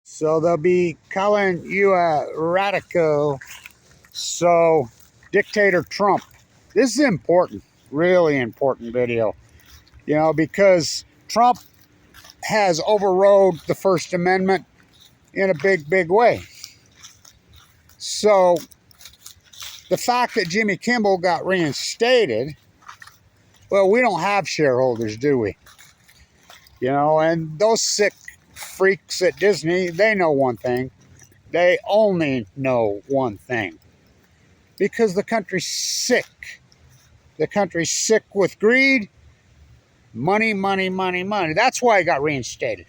So they'll be calling you a radical. So, Dictator Trump. This is important, really important video, because Trump has overrode the First Amendment in a big, big way. So, the fact that Jimmy Kimmel got reinstated, well, we don't have shareholders, do we? And those sick freaks at Disney, they know one thing. They only know one thing. Because the country's sick. The country's sick with greed. Money, money, money, money. That's why it got reinstated.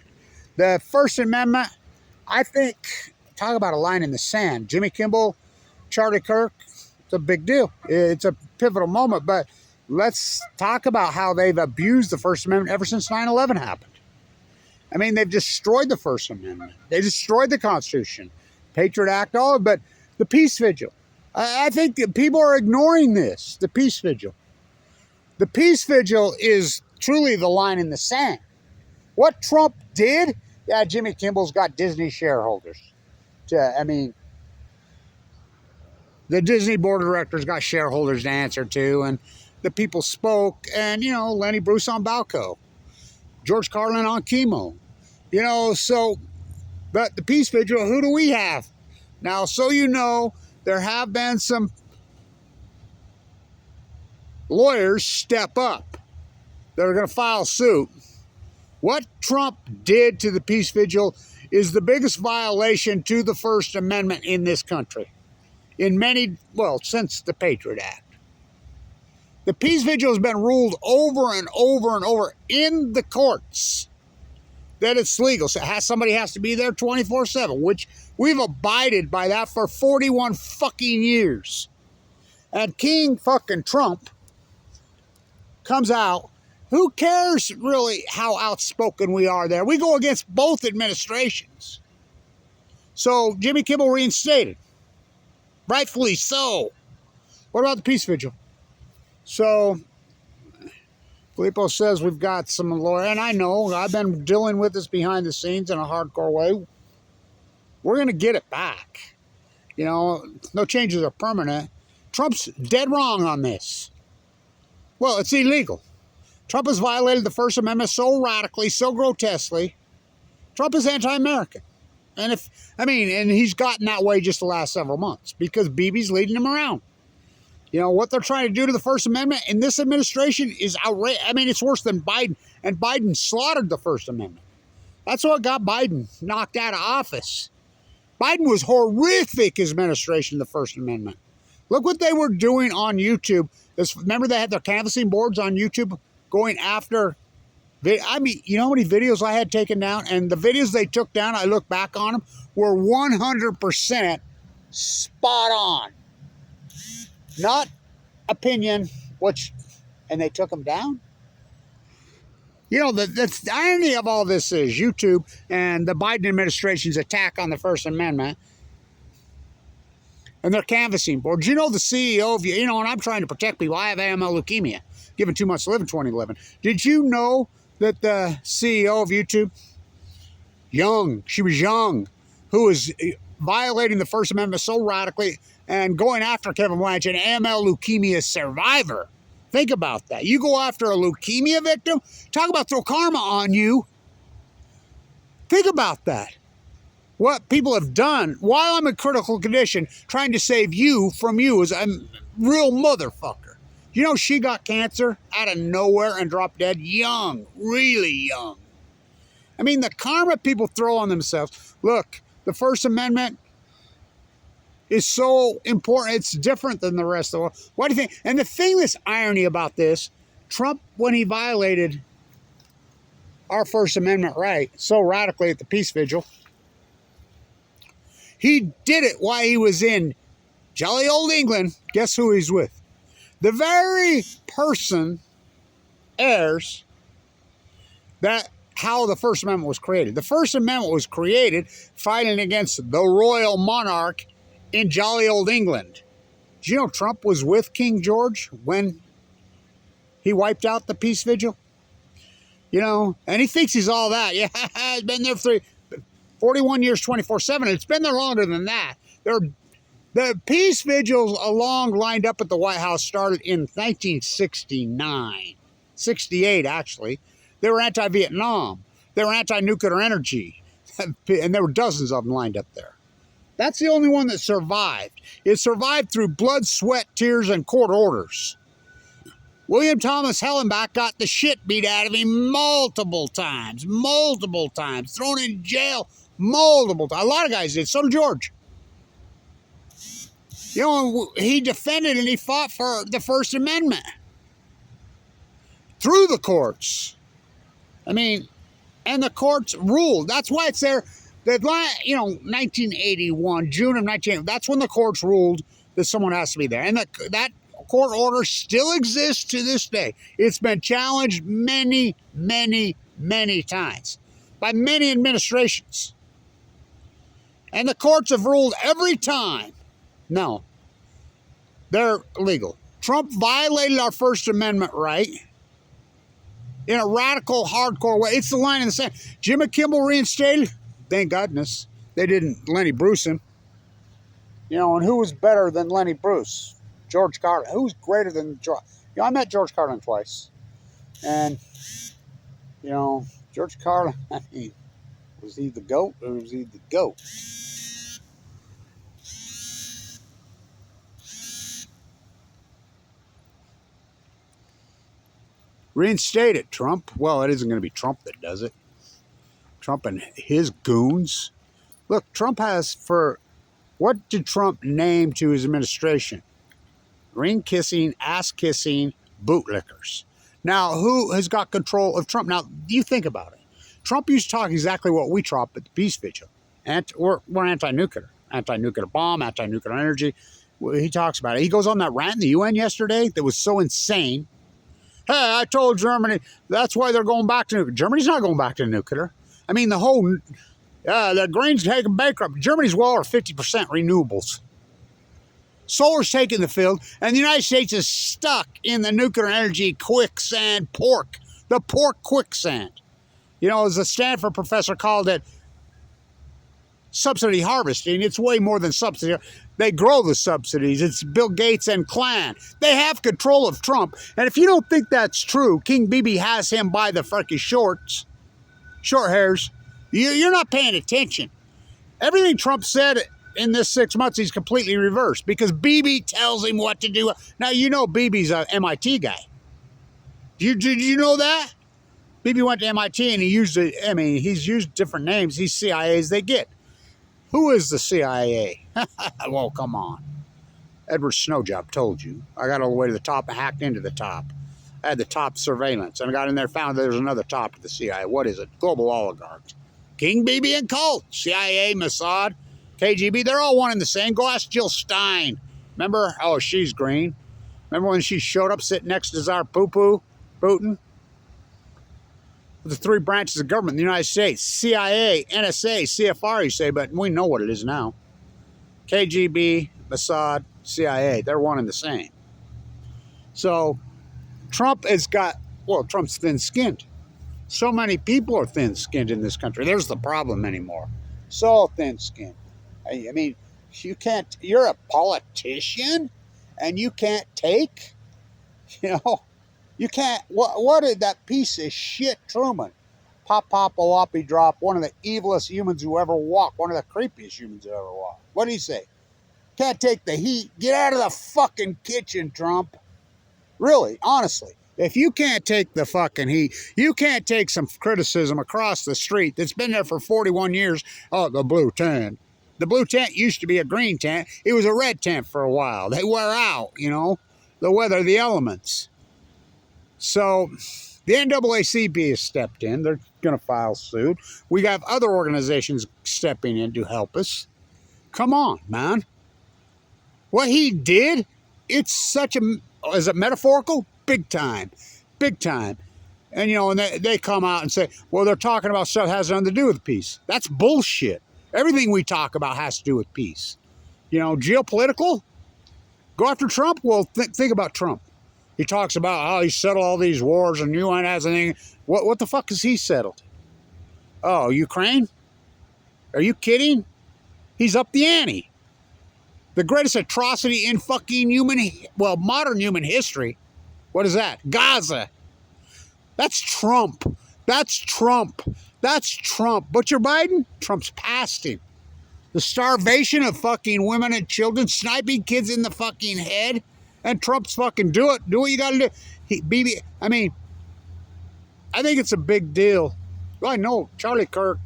The First Amendment, I think, talk about a line in the sand. Jimmy Kimmel, Charlie Kirk, it's a big deal. It's a pivotal moment, but let's talk about how they've abused the First Amendment ever since 9/11 happened. I mean, they've destroyed the First Amendment. They destroyed the Constitution, Patriot Act, all of it, but the Peace Vigil. I think that people are ignoring this, the Peace Vigil. The Peace Vigil is truly the line in the sand. What Trump did, yeah, Jimmy Kimmel's got Disney shareholders. The Disney board of directors got shareholders to answer to, and the people spoke, and, Lenny Bruce on Balco, George Carlin on Kimmel, but the Peace Vigil, who do we have? Now, so there have been some lawyers step up that are going to file suit. What Trump did to the Peace Vigil is the biggest violation to the First Amendment in this country. Since the Patriot Act. The Peace Vigil has been ruled over and over and over in the courts that it's legal. So somebody has to be there 24/7, which we've abided by that for 41 fucking years. And King fucking Trump comes out. Who cares really how outspoken we are there? We go against both administrations. So Jimmy Kimmel reinstated. Rightfully so. What about the Peace Vigil? So Filippo says we've got some lawyer, and I know I've been dealing with this behind the scenes in a hardcore way. We're going to get it back. No changes are permanent. Trump's dead wrong on this. Well, it's illegal. Trump has violated the First Amendment so radically, so grotesquely. Trump is anti-American. And he's gotten that way just the last several months because Bibi's leading him around. What they're trying to do to the First Amendment in this administration is outrageous. It's worse than Biden. And Biden slaughtered the First Amendment. That's what got Biden knocked out of office. Biden was horrific, his administration, the First Amendment. Look what they were doing on YouTube. Remember they had their canvassing boards on YouTube going after... you know how many videos I had taken down? And the videos they took down, I look back on them, were 100% spot on. Not opinion, and they took them down. The irony of all this is YouTube and the Biden administration's attack on the First Amendment and their canvassing boards. The CEO of, and I'm trying to protect people. I have AML leukemia, given 2 months to live in 2011. Did you know that the CEO of YouTube, she was young, who was violating the First Amendment so radically and going after Kevin Blanch, an AML leukemia survivor? Think about that. You go after a leukemia victim? Talk about throw karma on you. Think about that. What people have done while I'm in critical condition, trying to save you from you, is a real motherfucker. She got cancer out of nowhere and dropped dead young, really young. The karma people throw on themselves. Look, the First Amendment is so important. It's different than the rest of the world. What do you think? And the thing that's irony about this, Trump, when he violated our First Amendment right so radically at the Peace Vigil, he did it while he was in jolly old England. Guess who he's with? The very person heirs that how the First Amendment was created. The First Amendment was created fighting against the royal monarch in jolly old England. Did you know Trump was with King George when he wiped out the Peace Vigil? And he thinks he's all that. Yeah, he's been there for 41 years, 24/7. It's been there longer than that. The peace vigils along lined up at the White House started in 1969. 68, actually. They were anti-Vietnam. They were anti-nuclear energy. And there were dozens of them lined up there. That's the only one that survived. It survived through blood, sweat, tears, and court orders. William Thomas Hellenbach got the shit beat out of him multiple times, thrown in jail multiple times. A lot of guys did. So did George. You know, he defended and he fought for the First Amendment through the courts. I mean, and the courts ruled. That's why it's there. You know, 1981, June of 1980, that's when the courts ruled that someone has to be there. And that court order still exists to this day. It's been challenged many, many, many times by many administrations. And the courts have ruled every time, no, they're legal. Trump violated our First Amendment right in a radical, hardcore way. It's the line in the sand. Jimmy Kimmel reinstated. Thank goodness they didn't Lenny Bruce him. You know, and who was better than Lenny Bruce? George Carlin. Who's greater than George? You know, I met George Carlin twice. And, you know, George Carlin, I mean, was he the GOAT or was he the GOAT? Reinstate it, Trump. Well, it isn't going to be Trump that does it. Trump and his goons. Look, Trump has what did Trump name to his administration? Ring-kissing, ass-kissing bootlickers. Now, who has got control of Trump? Now, you think about it. Trump used to talk exactly what we talk at the peace vigil. We're anti-nuclear. Anti-nuclear bomb, anti-nuclear energy. He talks about it. He goes on that rant in the UN yesterday that was so insane. Hey, I told Germany that's why they're going back to nuclear. Germany's not going back to nuclear. I mean, the green's taking bankrupt. Germany's well over 50% renewables. Solar's taking the field, and the United States is stuck in the nuclear energy quicksand pork. The pork quicksand. You know, as a Stanford professor called it, subsidy harvesting. It's way more than subsidy. They grow the subsidies. It's Bill Gates and clan. They have control of Trump. And if you don't think that's true, King BB has him by the freaking short hairs. You're not paying attention. Everything Trump said in this 6 months, he's completely reversed because BB tells him what to do. Now, you know BB's an MIT guy. Did you know that? BB went to MIT and he's used different names. He's CIA as they get. Who is the CIA? Well, come on. Edward Snowjob told you. I got all the way to the top and hacked into the top. I had the top surveillance. And I got in there, found there's another top to the CIA. What is it? Global oligarchs. King BB and cult. CIA, Mossad, KGB. They're all one and the same. Go ask Jill Stein. Remember? Oh, she's green. Remember when she showed up sitting next to Tsar Putin? The three branches of government in the United States, CIA, NSA, CFR, you say, but we know what it is now. KGB, Mossad, CIA, they're one and the same. So Trump Trump's thin-skinned. So many people are thin-skinned in this country. There's the problem anymore. So thin-skinned. I mean, you're a politician and you can't take, you can't, what did that piece of shit Truman, Pop-Pop-a-Loppy drop, one of the evilest humans who ever walked, one of the creepiest humans who ever walked. What did he say? Can't take the heat. Get out of the fucking kitchen, Trump. Really, honestly, if you can't take the fucking heat, you can't take some criticism across the street that's been there for 41 years. Oh, the blue tent. The blue tent used to be a green tent. It was a red tent for a while. They wear out, the weather, the elements. So the NAACP has stepped in. They're going to file suit. We have other organizations stepping in to help us. Come on, man. What he did, is it metaphorical? Big time. Big time. And, and they come out and say, well, they're talking about stuff that has nothing to do with peace. That's bullshit. Everything we talk about has to do with peace. Geopolitical? Go after Trump? Well, think about Trump. He talks about how he settled all these wars and UN has anything. What the fuck has he settled? Oh, Ukraine? Are you kidding? He's up the ante. The greatest atrocity in fucking modern human history. What is that? Gaza. That's Trump. That's Trump. That's Trump. Butcher Biden? Trump's past him. The starvation of fucking women and children, sniping kids in the fucking head, and Trump's fucking do it. Do what you gotta do. I mean, I think it's a big deal. Well, I know Charlie Kirk,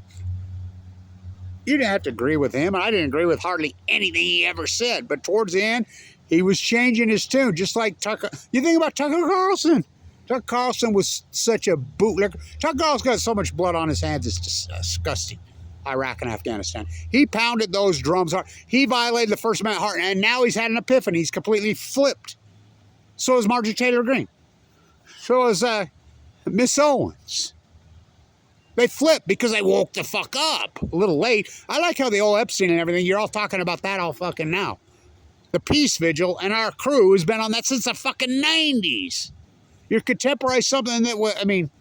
you didn't have to agree with him, and I didn't agree with hardly anything he ever said. But towards the end, he was changing his tune, just like Tucker. You think about Tucker Carlson. Tucker Carlson was such a bootlegger. Tucker Carlson got so much blood on his hands, it's disgusting. Iraq and Afghanistan. He pounded those drums hard. He violated the First Amendment hard, and now he's had an epiphany. He's completely flipped. So is Marjorie Taylor Greene. So is Miss Owens. They flipped because they woke the fuck up a little late. I like how the old Epstein and everything, you're all talking about that all fucking now. The Peace Vigil and our crew has been on that since the fucking 90s. You're contemporary something that, I mean,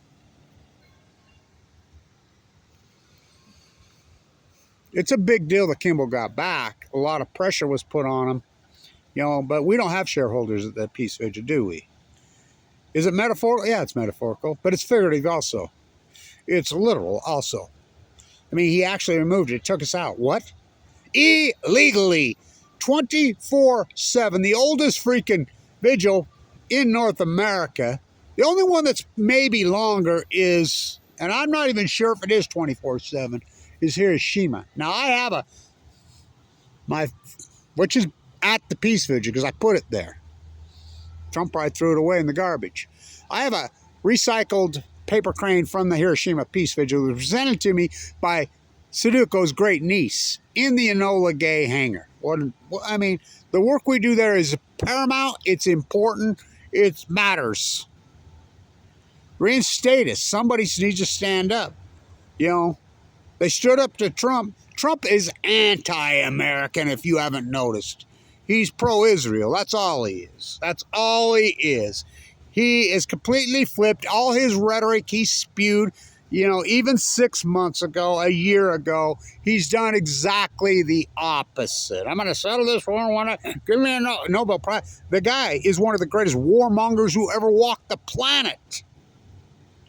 it's a big deal that Kimmel got back. A lot of pressure was put on him, you know, but we don't have shareholders at the Peace Vigil, do we? Is it metaphorical? Yeah, it's metaphorical, but it's figurative also. It's literal also. I mean, he actually removed it, took us out. What? Illegally. 24/7. The oldest freaking vigil in North America. The only one that's maybe longer is, and I'm not even sure if it is 24/7, is Hiroshima. Now, I have which is at the Peace Vigil, because I put it there. Trump probably threw it away in the garbage. I have a recycled paper crane from the Hiroshima Peace Vigil. It was presented to me by Sudoku's great niece in the Enola Gay hangar. I mean, the work we do there is paramount. It's important. It matters. Reinstate us. Somebody needs to stand up. You know, they stood up to Trump. Trump is anti-American, if you haven't noticed. He's pro-Israel. That's all he is. That's all he is. He is completely flipped. All his rhetoric he spewed, you know, even 6 months ago, a year ago, he's done exactly the opposite. I'm going to settle this war. Give me a Nobel Prize. The guy is one of the greatest warmongers who ever walked the planet.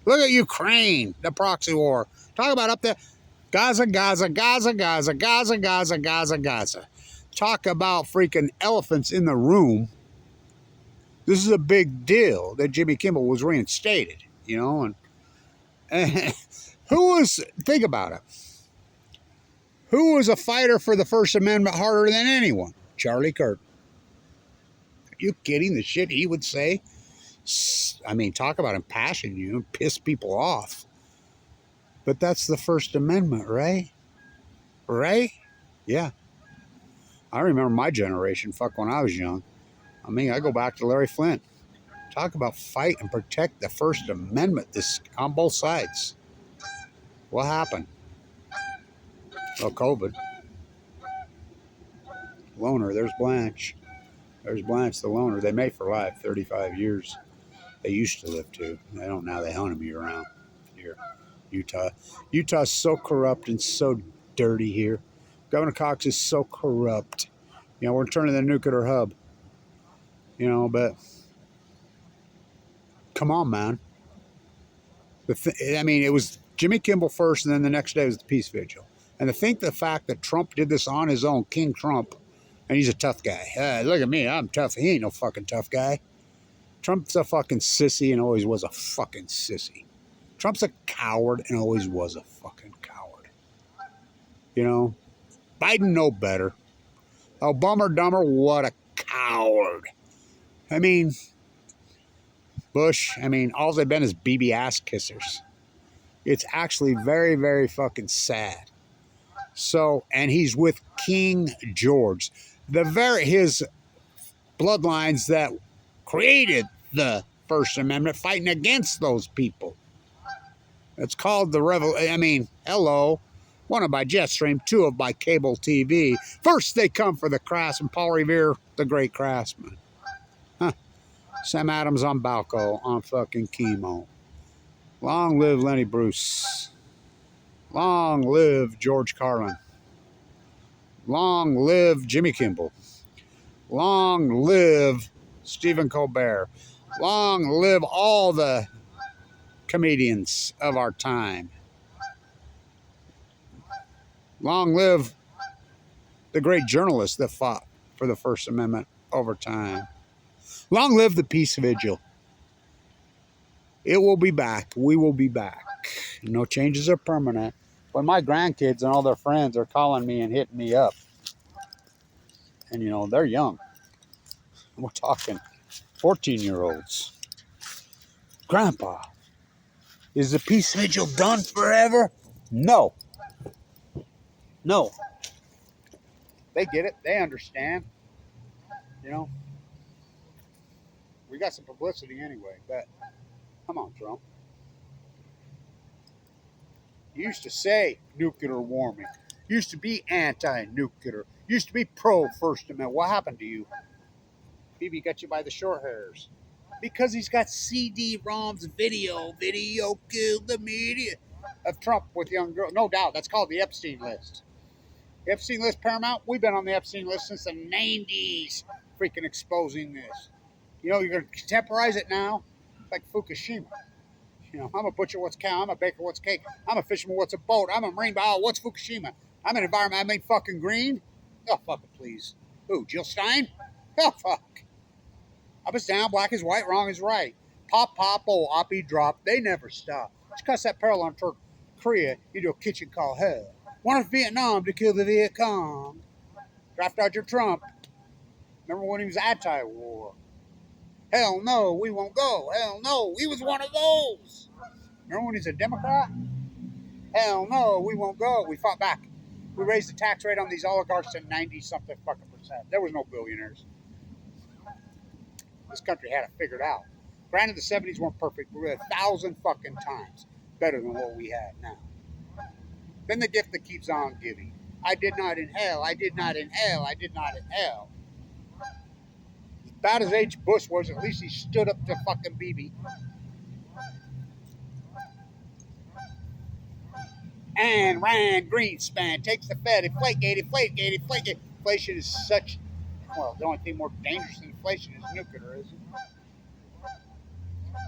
Look at Ukraine, the proxy war. Talk about up there. Gaza, Gaza, Gaza, Gaza, Gaza, Gaza, Gaza, Gaza. Talk about freaking elephants in the room. This is a big deal that Jimmy Kimmel was reinstated, you know. And who was, think about it. Who was a fighter for the First Amendment harder than anyone? Charlie Kirk. Are you kidding? The shit he would say? I mean, talk about impassioned, you know, piss people off. But that's the First Amendment, right? Right? Yeah. I remember my generation, fuck, when I was young. I mean, I go back to Larry Flint. Talk about fight and protect the First Amendment on both sides. What happened? Well, COVID. Loner, there's Blanch. There's Blanch, the loner. They mate for life, 35 years. They used to live too. They don't now. They hunt them year round here. Utah. Utah's so corrupt and so dirty here. Governor Cox is so corrupt. You know, we're turning the nuclear hub. You know, but come on, man. I mean, it was Jimmy Kimmel first, and then the next day was the Peace Vigil. And to think the fact that Trump did this on his own, King Trump, and he's a tough guy. Look at me, I'm tough. He ain't no fucking tough guy. Trump's a fucking sissy and always was a fucking sissy. Trump's a coward and always was a fucking coward. You know, Biden know better. Oh, bummer dumber, what a coward. I mean, Bush, I mean, all they've been is BB ass kissers. It's actually very, very fucking sad. So, and he's with King George. His bloodlines that created the First Amendment, fighting against those people. It's called the revolution. I mean, hello. One of by Jetstream, two of by cable TV. First they come for the Craftsman, Paul Revere, the great Craftsman. Huh. Sam Adams on Balco, on fucking chemo. Long live Lenny Bruce. Long live George Carlin. Long live Jimmy Kimmel. Long live Stephen Colbert. Long live all the comedians of our time. Long live the great journalists that fought for the First Amendment over time. Long live the Peace Vigil. It will be back. We will be back. No changes are permanent. When my grandkids and all their friends are calling me and hitting me up, and you know, they're young. We're talking 14-year-olds. Grandpa, is the Peace Vigil done forever? No. No. They get it. They understand. You know, we got some publicity anyway, but come on, Trump. You used to say nuclear warming. Used to be anti-nuclear. Used to be pro-First Amendment. What happened to you? Bibi got you by the short hairs. Because he's got CD-ROMs, video killed the media of Trump with young girls. No doubt, that's called the Epstein list. The Epstein list, Paramount, we've been on the Epstein list since the 90s, freaking exposing this. You know, you're going to contemporize it now, like Fukushima. You know, I'm a butcher, what's cow? I'm a baker, what's cake? I'm a fisherman, what's a boat? I'm a marine bio, what's Fukushima? I'm an environment, I made fucking green? Oh, fuck it, please. Who, Jill Stein? Oh, fuck. Up is down, black is white, wrong is right. Pop, oh, oppie, drop, they never stop. Just cuss that parallel on Korea into a kitchen called hell. One of Vietnam to kill the Viet Cong. Draft Dodger Trump. Remember when he was anti-war? Hell no, we won't go. Hell no, he was one of those. Remember when he's a Democrat? Hell no, we won't go. We fought back. We raised the tax rate on these oligarchs to 90-something fucking %. There was no billionaires. This country had it figured out. Granted, the 70s weren't perfect, but we're 1,000 fucking times better than what we had now. Then the gift that keeps on giving. I did not inhale, I did not inhale, I did not inhale. As bad as H. Bush was, at least he stood up to fucking Bibi. And Rand Greenspan takes the Fed. Inflate-gate. Inflation is such... Well, the only thing more dangerous than inflation is nuclear, isn't it?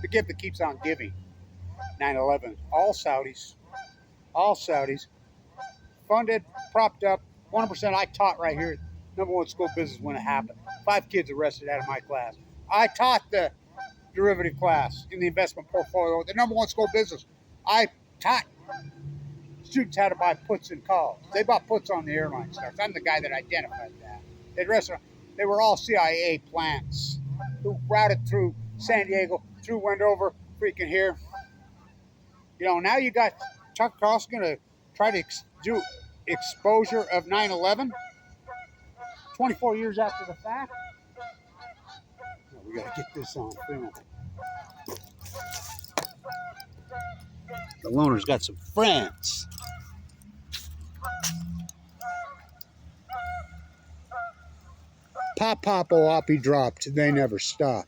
The gift that keeps on giving. 9/11. All Saudis, funded, propped up, 100%. I taught right here, #1 school business when it happened. 5 kids arrested out of my class. I taught the derivative class in the investment portfolio, the #1 school business. I taught students how to buy puts and calls. They bought puts on the airline stars. I'm the guy that identified that. They were all CIA plants who routed through San Diego, through Wendover, freaking here. You know, now you got Chuck Cross going to try to do exposure of 9/11 24 years after the fact. No, we got to get this on film. The loner's got some friends. Pop, oppie dropped. They never stop.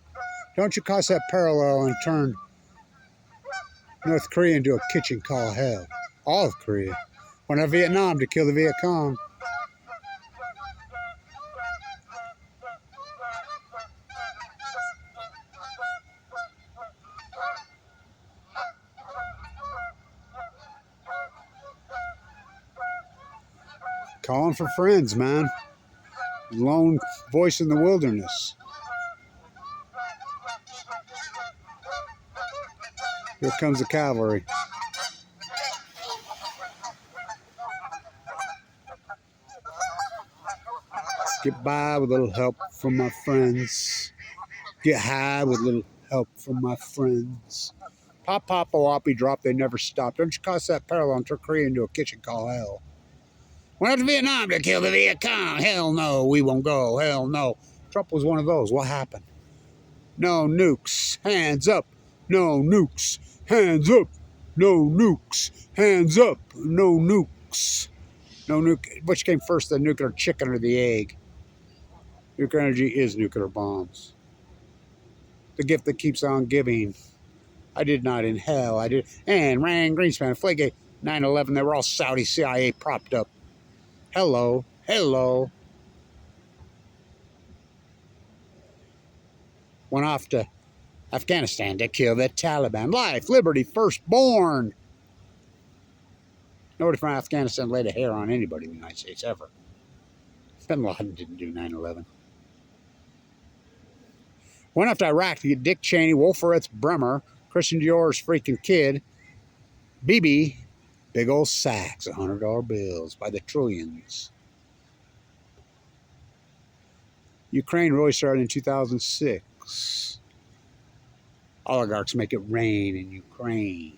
Don't you cross that parallel and turn North Korea into a kitchen called hell. All of Korea. Went to Vietnam to kill the Viet Cong. Calling for friends, man. Lone voice in the wilderness. Here comes the cavalry. Get by with a little help from my friends. Get high with a little help from my friends. Pop, oppie drop, they never stop. Don't you cross that parallel and turn Korea into a kitchen called hell. Went out to Vietnam to kill the Viet Cong. Hell no, we won't go. Hell no. Trump was one of those. What happened? No nukes. Hands up. No nukes. Hands up. No nukes. Hands up. No nukes. No nuke. Which came first, the nuclear chicken or the egg? Nuclear energy is nuclear bombs. The gift that keeps on giving. I did not inhale. I did. And Rand Greenspan, Flagate, 9/11, they were all Saudi CIA propped up. Hello. Hello. Went off to Afghanistan to kill the Taliban. Life, liberty, firstborn. Nobody from Afghanistan laid a hair on anybody in the United States ever. Bin Laden didn't do 9/11. Went off to Iraq to get Dick Cheney, Wolfowitz, Bremer, Christian Dior's freaking kid, BB, big old sacks of $100 bills by the trillions. Ukraine really started in 2006. Oligarchs make it rain in Ukraine.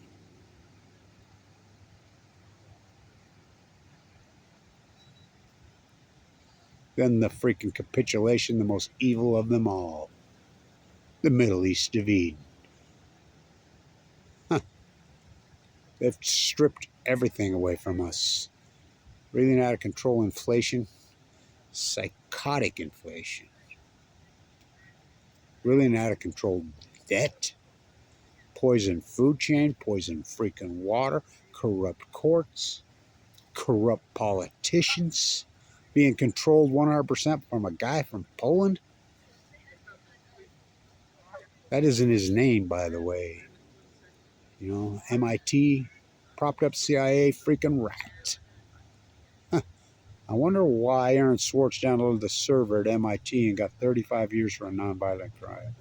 Then the freaking capitulation, the most evil of them all. The Middle East of Eden. Huh. They've stripped everything away from us. Breathing out of control inflation. Psychotic inflation. Really out of control debt. Poison food chain. Poison freaking water. Corrupt courts. Corrupt politicians. Being controlled 100% from a guy from Poland. That isn't his name, by the way. You know, MIT, propped up CIA, freaking rat. Huh. I wonder why Aaron Swartz downloaded the server at MIT and got 35 years for a nonviolent crime.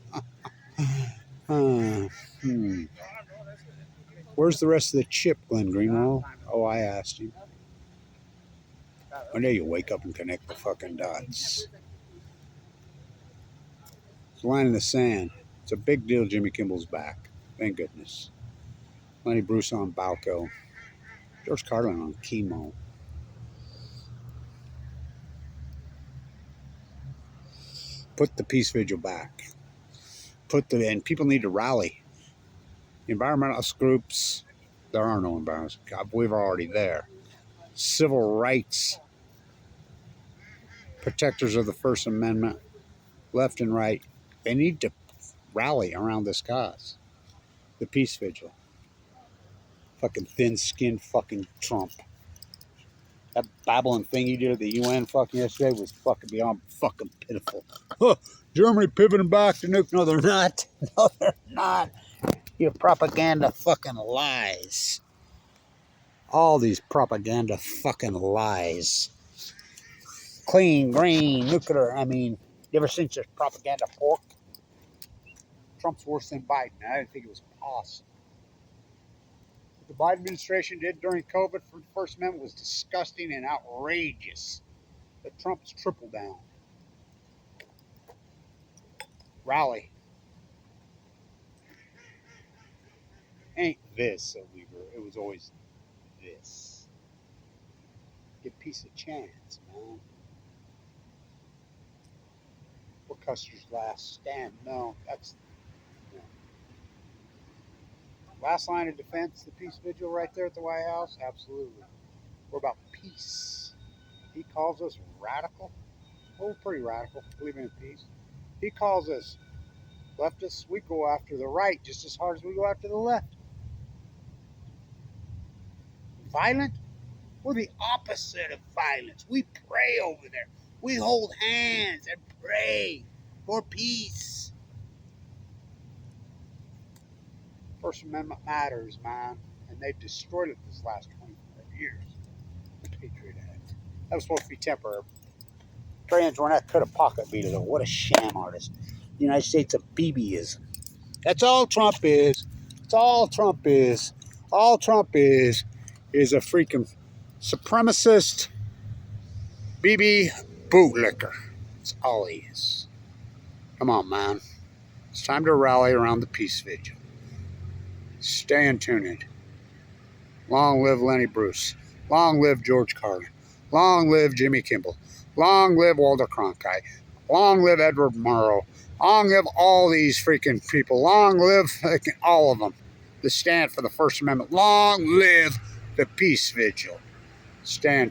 Where's the rest of the chip, Glenn Greenwald? Oh, I asked him. One day you wake up and connect the fucking dots. It's a line in the sand. It's a big deal Jimmy Kimmel's back. Thank goodness. Lenny Bruce on Balco. George Carlin on Kimmel. Put the peace vigil back. And people need to rally. Environmentalist groups, there are no environmentalists. God, we're already there. Civil rights protectors of the First Amendment, left and right, they need to rally around this cause. The peace vigil. Fucking thin-skinned fucking Trump. That babbling thing he did at the UN fucking yesterday was fucking beyond fucking pitiful. Huh, Germany pivoting back to nuke. No, they're not. No, they're not. Your propaganda fucking lies. All these propaganda fucking lies. Clean, green, nuclear. I mean, you ever seen such propaganda pork? Trump's worse than Biden. I didn't think it was possible. What the Biden administration did during COVID for the First Amendment was disgusting and outrageous. But Trump's tripled down. Rally. Ain't this a Weaver? It was always this. Give peace a chance, man. We're Custer's last stand. No, that's... Last line of defense, the peace vigil right there at the White House? Absolutely. We're about peace. He calls us radical. Well, we're pretty radical, believing in peace. He calls us leftists. We go after the right just as hard as we go after the left. Violent? We're the opposite of violence. We pray over there. We hold hands and pray for peace. First Amendment matters, man. And they've destroyed it this last 25 years. The Patriot Act. That was supposed to be temporary. Trey Antoinette could have pocket beat it. What a sham artist. The United States of BBism. That's all Trump is. That's all Trump is. All Trump is a freaking supremacist BB bootlicker. That's all he is. Come on, man. It's time to rally around the peace vigil. Stay in tuned. Long live Lenny Bruce. Long live George Carlin. Long live Jimmy Kimmel. Long live Walter Cronkite. Long live Edward Murrow. Long live all these freaking people. Long live all of them. The stand for the First Amendment. Long live the peace vigil. Stand.